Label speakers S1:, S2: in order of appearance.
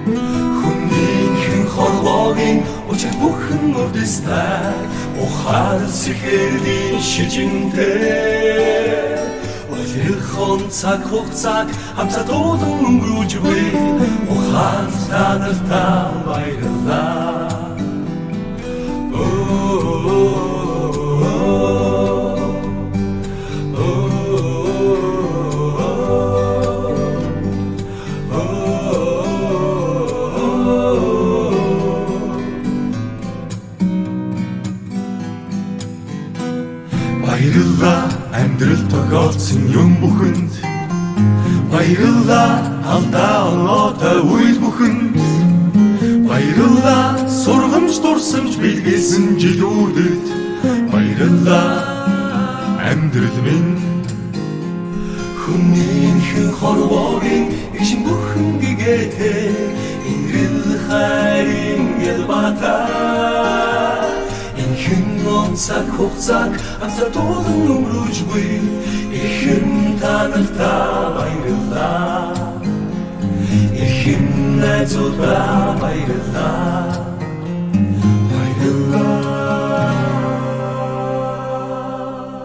S1: Хүнийхэн хорвоогийн учир бүхэн өвдөстэй ухаал сэхэрлийн шижинтэй Улирхон цаг хугацааг хамтдаа дуулан өнгөрүүлж буй ухаан та нартай баярлалаа Баярлалаа амьдрал тохиолдсон юм бүхэнд Баярлалаа алдаа оноотой үйл бүхэнд Баярлалаа сургамж дурсамж бэлгэлсэн жилүүдэд Баярлалаа амьдрал минь Хүнийхэн хорвоогийн ишин бүхэн гэгээтэй Инрэл хайрын ялбатай Инхэн цаг хугацааг хамтдаа дуулан өнгөрүүлж буй Эхэм та нартай баярлалаа Эхэм найзуудаа баярлалаа